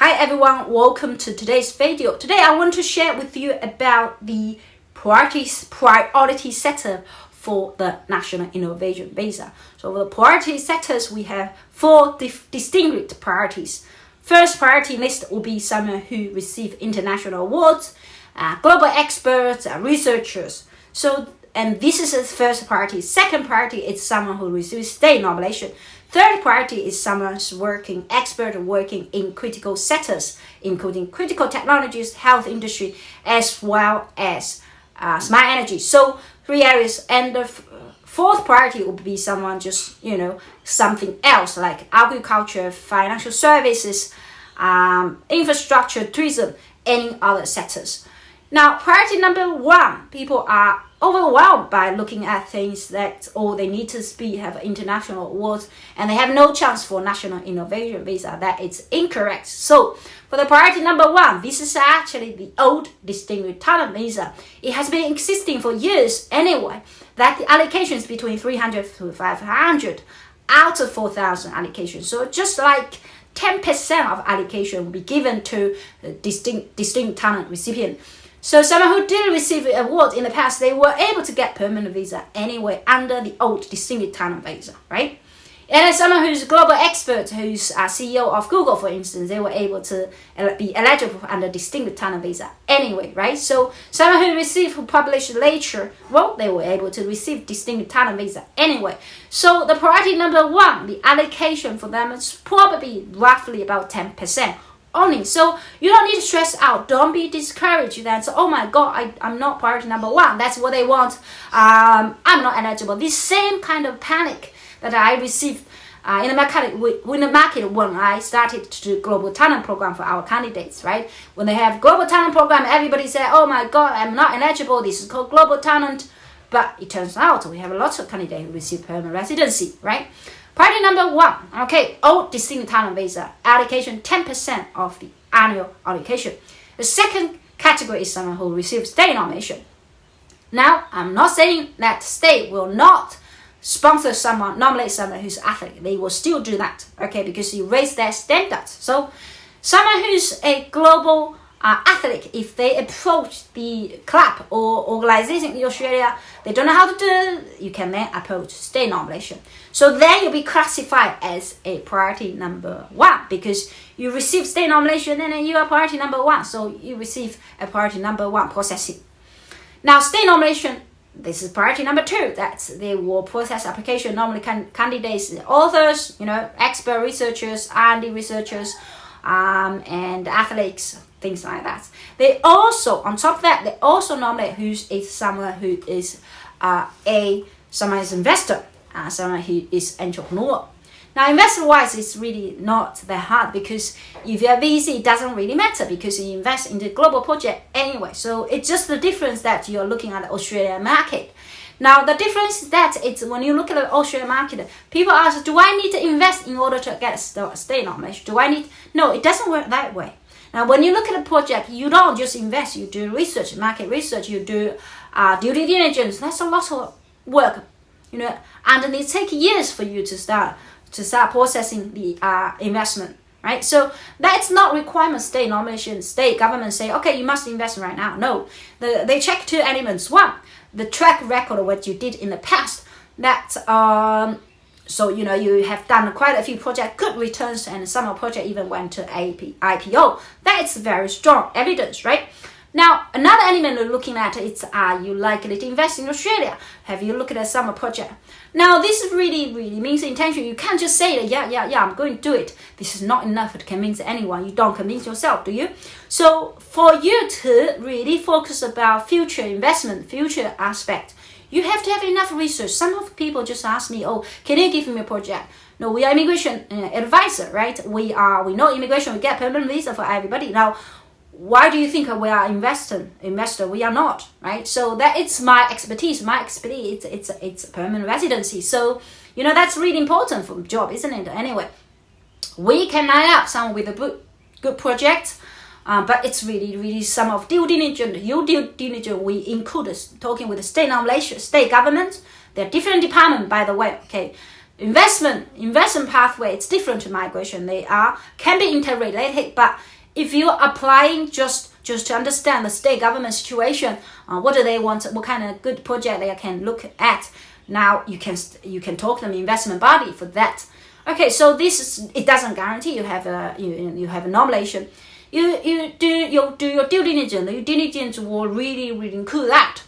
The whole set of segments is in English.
Hi everyone, welcome to today's video. Today I want to share with you about the priority setter for the National Innovation Visa. So for the priority setters, we have four distinguished priorities. First priority list will be someone who receive international awards, global experts, researchers. And this is the first priority. Second priority is someone who receives state nomination. Third priority is someone who's expert working in critical sectors, including critical technologies, health industry, as well as smart energy. So 3 areas. And the fourth priority would be someone just, something else like agriculture, financial services, infrastructure, tourism, any other sectors. Now, priority number one, people are overwhelmed by looking at things that they need to have international awards and they have no chance for National Innovation Visa. That is incorrect. So for the priority number one, this is actually the old Distinguished Talent Visa. It has been existing for years anyway. That the allocation is between 300 to 500 out of 4,000 allocations. So just like 10% of allocation will be given to the distinct talent recipient. So someone who did receive an award in the past, they were able to get permanent visa anyway under the old Distinguished Talent Visa, right? And as someone who's a global expert, who's a CEO of Google, for instance, they were able to be eligible under Distinguished Talent Visa anyway, right? So someone who published literature, well, they were able to receive Distinguished Talent Visa anyway. So the priority number one, the allocation for them is probably roughly about 10%. Only. So you don't need to stress out. Don't be discouraged that, oh my God, I'm not priority number one. That's what they want. I'm not eligible. This same kind of panic that I received in the market when I started to do global talent program for our candidates, right? When they have global talent program, everybody say, oh my God, I'm not eligible. This is called global talent. But it turns out we have lots of candidates who receive permanent residency, right? Priority number one, okay, old Distinguished Talent Visa, allocation 10% of the annual allocation. The second category is someone who receives state nomination. Now, I'm not saying that state will not nominate someone who's athlete. They will still do that, okay, because you raise their standards. So, someone who's a global athlete, if they approach the club or organization in Australia, they don't know how to do it, you can then approach state nomination. So then you'll be classified as a priority number one because you receive state nomination and then you are priority number one. So you receive a priority number one processing. Now state nomination, this is priority number two. That's they will process application. Normally candidates, authors, expert researchers, R&D researchers, and athletes, things like that. They also, on top of that, they also nominate someone who is someone is investor, someone who is entrepreneur. Now, investor-wise, it's really not that hard because if you're VC, it doesn't really matter because you invest in the global project anyway. So it's just the difference that you're looking at the Australian market. Now, the difference is that it's when you look at the Australian market, people ask, do I need to invest in order to get a state nomination? No, it doesn't work that way. Now, when you look at a project, you don't just invest, you do research, market research, you do due diligence. That's a lot of work, and it takes years for you to start processing the investment, right? So that's not requirement state nomination. State government say, okay, you must invest right now. No, they check two elements. One, the track record of what you did in the past. That so you have done quite a few projects, good returns, and some of project even went to IPO. That's very strong evidence, right? Now, another element we're looking at is, are you likely to invest in Australia? Have you looked at some project? Now, this really means intention. You can't just say, yeah, I'm going to do it. This is not enough to convince anyone. You don't convince yourself, do you? So, for you to really focus about future investment, future aspect, you have to have enough research. Some of people just ask me, oh, can you give me a project? No, we are immigration advisor, right? We know immigration, we get permanent visa for everybody. Now, why do you think we are investor? We are not, right? So that it's my expertise. It's permanent residency. So, that's really important for the job, isn't it? Anyway, we can line up someone with a good project, but it's really some of due diligence. Your due diligence, we include talking with the state nomination, state government. They're different department, by the way, okay? investment pathway, it's different to migration. They can be interrelated, but if you're applying just to understand the state government situation, what do they want, what kind of good project they can look at, now you can talk to them investment body for that. Okay, so it doesn't guarantee you have a nomination. You do your due diligence. Your due diligence will really include that.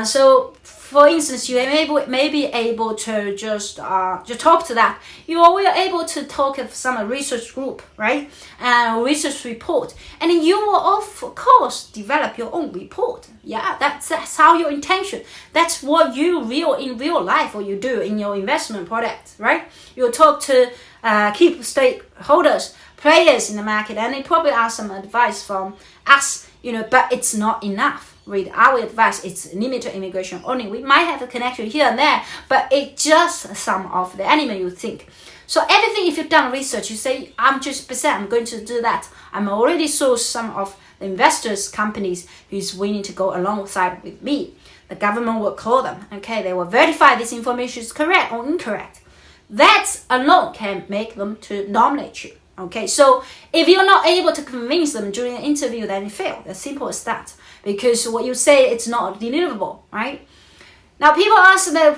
So for instance, you may be able to just talk to that. You are able to talk with some research group, right? And research report, and then you will of course develop your own report. Yeah, that's how your intention. That's what you in real life, what you do in your investment product, right? You'll talk to key stakeholders, players in the market, and they probably ask some advice from us, but it's not enough. With our advice, it's limited immigration only. We might have a connection here and there, but it's just some of the element you think. So everything, if you've done research, you say, I'm going to do that. I'm already saw some of the investors, companies who's willing to go alongside with me. The government will call them. Okay, they will verify this information is correct or incorrect. That alone can make them to nominate you. Okay, so if you're not able to convince them during an interview, then you fail. As simple as that. Because what you say, it's not deliverable, right? Now, people ask them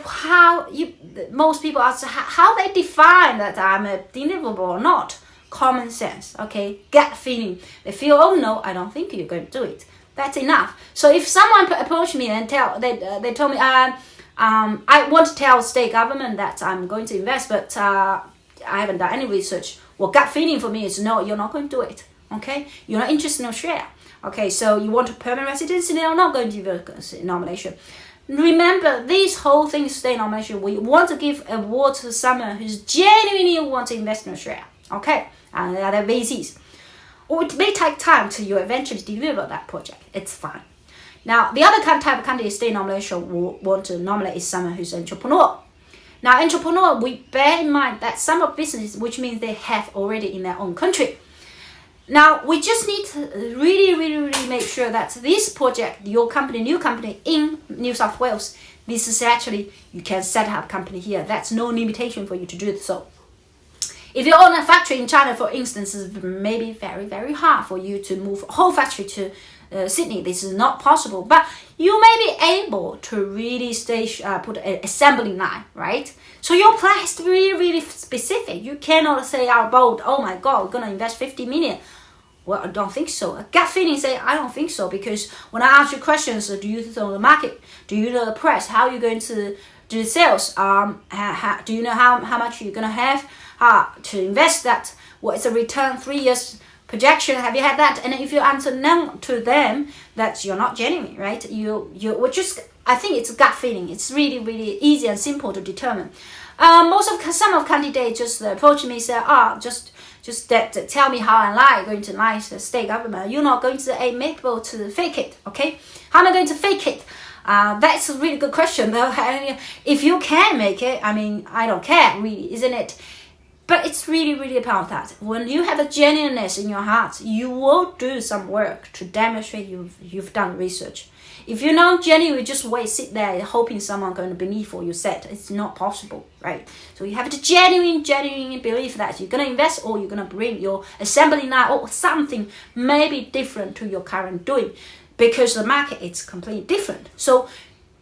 most people ask how they define that I'm deliverable or not. Common sense, okay? Gut feeling. They feel, oh no, I don't think you're going to do it. That's enough. So if someone approached me and they told me, I want to tell state government that I'm going to invest, but I haven't done any research. Well, gut feeling for me is no, you're not going to do it, okay? You're not interested in Australia. Okay, so you want a permanent residency, they're not going to give a nomination. Remember, this whole thing is state nomination. We want to give a award to someone who's genuinely want to invest in Australia. Okay, and there are VCs. Or it may take time till you eventually deliver that project. It's fine. Now, the other type of candidate state nomination will want to nominate is someone who's an entrepreneur. Now, entrepreneur, we bear in mind that some of business, which means they have already in their own country. Now, we just need to really make sure that this project, your company, new company in New South Wales, this is actually, you can set up a company here. That's no limitation for you to do so. If you own a factory in China, for instance, it's maybe very hard for you to move a whole factory to Sydney. This is not possible, but you may be able to really put an assembly line, right? So your plan has to be really specific. You cannot say out bold, oh my God, we're going to invest 50 million. Well, I don't think so. A gut feeling say, I don't think so, because when I ask you questions, do you know the market? Do you know the price? How are you going to do sales? Do you know how much you're going to have to invest that? What is the return 3 years projection? Have you had that? And if you answer no to them, that you're not genuine, right? I think it's a gut feeling. It's really easy and simple to determine. Some of candidates just approach me and say, just tell me how I'm going to lie to the state government. You're not going to be able to fake it, okay? How am I going to fake it? That's a really good question, though. If you can make it, I mean, I don't care, really, isn't it? But it's really about that. When you have a genuineness in your heart, you will do some work to demonstrate you've done research. If you're not genuine, just sit there hoping someone's going to believe what you said. It's not possible, right? So you have to genuinely believe that you're going to invest, or you're going to bring your assembly line or something maybe different to your current doing, because the market is completely different. So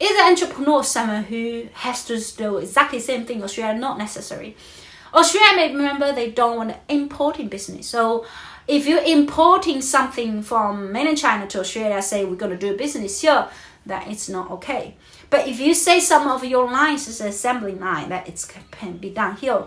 is an entrepreneur someone who has to do exactly the same thing in Australia? Not necessary. Australia, remember, they don't want importing business. So if you're importing something from mainland China to Australia, say we're going to do business here, that it's not okay. But if you say some of your lines is assembly line, that it can be done here.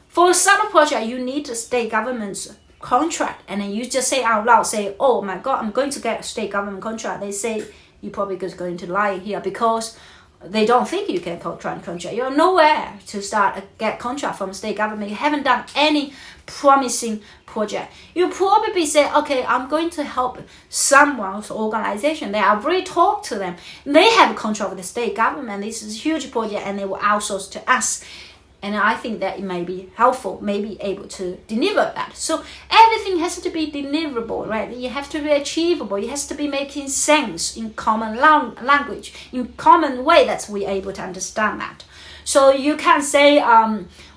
For some project, you need the state government's contract, and then you just say out loud, say, oh my God, I'm going to get a state government contract. They say you're probably just going to lie here because they don't think you can contract. You're nowhere to get contract from state government. You haven't done any promising project. You probably say, okay, I'm going to help someone's organization. They have already talked to them. They have a contract with the state government. This is a huge project, and they will outsource to us. And I think that it may be helpful, may be able to deliver that. So everything has to be deliverable, right? You have to be achievable. It has to be making sense in common language, in common way that we're able to understand that. So you can say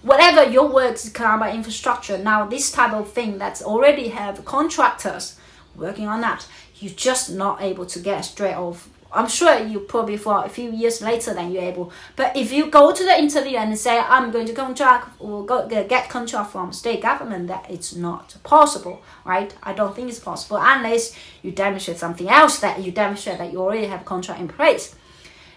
whatever your work is about infrastructure. Now this type of thing that's already have contractors working on that, you're just not able to get straight off. I'm sure you probably for a few years later then you're able. But if you go to the interview and say I'm going to contract or get contract from state government, that it's not possible, right? I don't think it's possible unless you demonstrate something else, that you demonstrate that you already have a contract in place.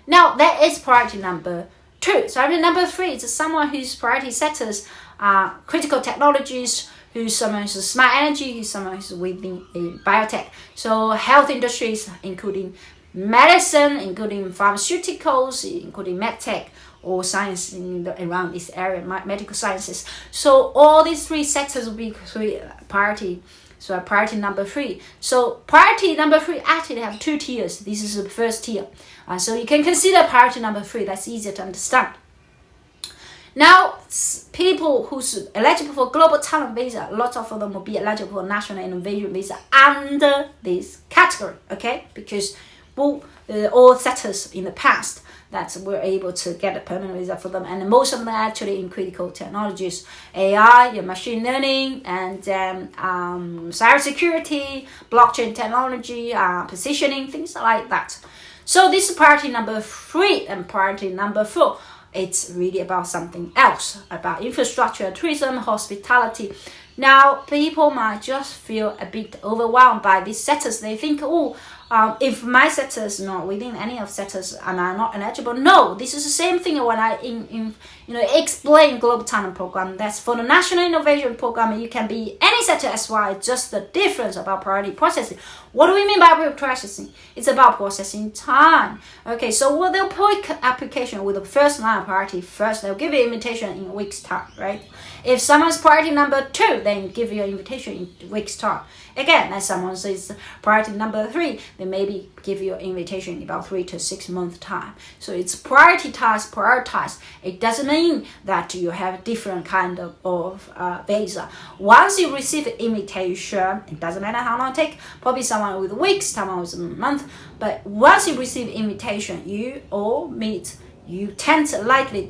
Now that is priority number 2. So number 3 is someone whose priority setters are critical technologies, who's someone who's smart energy, who's someone who's within a biotech. So health industries, including medicine, including pharmaceuticals, including medtech or science around this area, medical sciences. So all these 3 sectors will be priority. So priority number 3. So priority number 3 actually have 2 tiers. This is the first tier. So you can consider priority number 3. That's easier to understand. Now, people who's eligible for global talent visa, lots of them will be eligible for national innovation visa under this category, okay? Because all sectors in the past that were able to get a permanent visa for them, and most of them are actually in critical technologies, AI, machine learning, and cybersecurity, blockchain technology, positioning, things like that. So this is priority number 3, and priority number 4. It's really about something else, about infrastructure, tourism, hospitality. Now, people might just feel a bit overwhelmed by these sectors. They think, if my sector is not within any of sectors and I'm not eligible. No, this is the same thing when I explain global talent program. That's for the national innovation program. You can be any sector as well. It's just the difference about priority processing. What do we mean by priority processing? It's about processing time. Okay, so they'll put application with the first line of priority first. They'll give you an invitation in a week's time, right? If someone's priority number 2, then give you an invitation in a week's time. Again, as someone says priority number 3, they maybe give you an invitation in about 3 to 6 months time. So it's prioritized. It doesn't mean that you have different kind of visa. Once you receive an invitation, it doesn't matter how long it takes, probably someone with weeks, someone with a month, but once you receive invitation, you tend to likely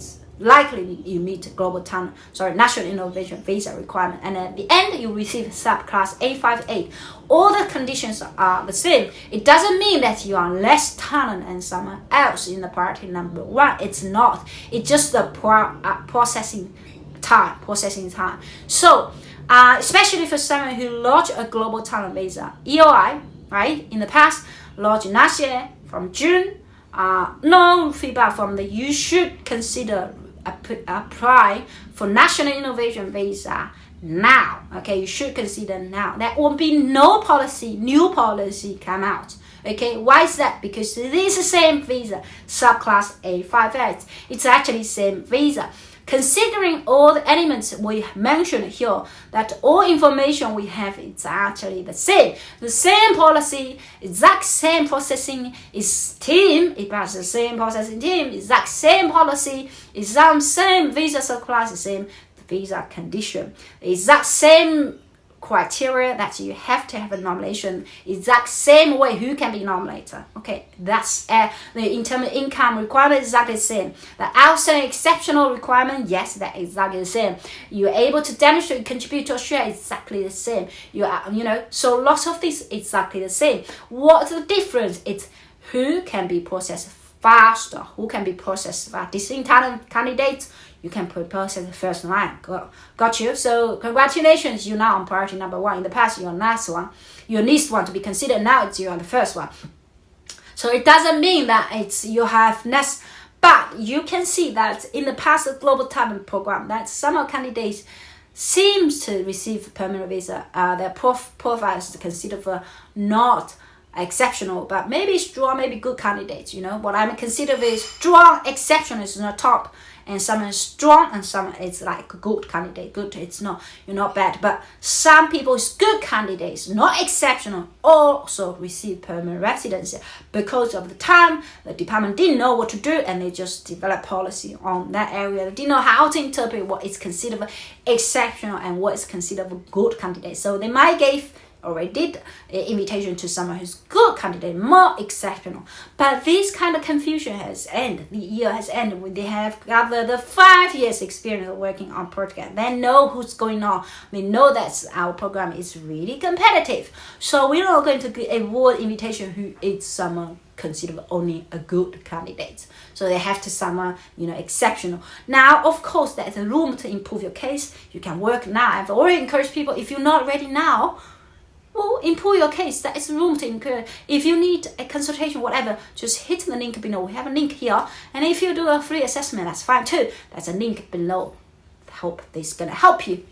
you meet national innovation visa requirement, and at the end you receive subclass A58. All the conditions are the same. It doesn't mean that you are less talent than someone else in the priority number 1. It's not. It's just the processing time. So especially for someone who lodged a global talent visa, EOI, right, in the past, lodged last year from June, no feedback from you should consider apply for national innovation visa now. Okay, you should consider now. There won't be new policy come out. Okay, why is that? Because it is the same visa, subclass A58. It's actually same visa. Considering all the elements we mentioned here, that all information we have is actually the same. The same policy, exact same processing is team. It has the same processing team, exact same policy, exact same visa subclass, the same visa condition, exact same criteria that you have to have a nomination, exact same way who can be nominated. Okay, that's the in terms of income requirement exactly the same. The outside exceptional requirement, yes, that is exactly the same. You're able to demonstrate contribute to a share, exactly the same. So lots of things exactly the same. What's the difference? It's who can be processed faster, who can be processed by distinct talent candidates. You can process the first line. Got you. So congratulations, you're now on priority number 1. In the past, you're on last one. Your least one to be considered. Now you're on the first one. So it doesn't mean that you have less, but you can see that in the past global talent program, that some of candidates seems to receive permanent visa. Their profiles is considered for not exceptional, but maybe strong, maybe good candidates. What I'm considered is strong, exceptional is not top, and some is strong and some is like good candidate. Good, it's not, you're not bad, but some people is good candidates, not exceptional, also receive permanent residency because of the time the department didn't know what to do, and they just developed policy on that area. They didn't know how to interpret what is considered exceptional and what is considered a good candidate. So they might give already did an invitation to someone who's good candidate, more exceptional. But this kind of confusion has ended. The year has ended when they have gathered the 5 years experience working on project. They know who's going on. We know that our program is really competitive. So we're not going to avoid invitation who is someone considered only a good candidate. So they have to someone, exceptional. Now, of course, there's a room to improve your case. You can work now. I've already encouraged people, if you're not ready now, well, improve your case. There is room to encourage. If you need a consultation, whatever, just hit the link below. We have a link here. And if you do a free assessment, that's fine too. There's a link below. I hope this is going to help you.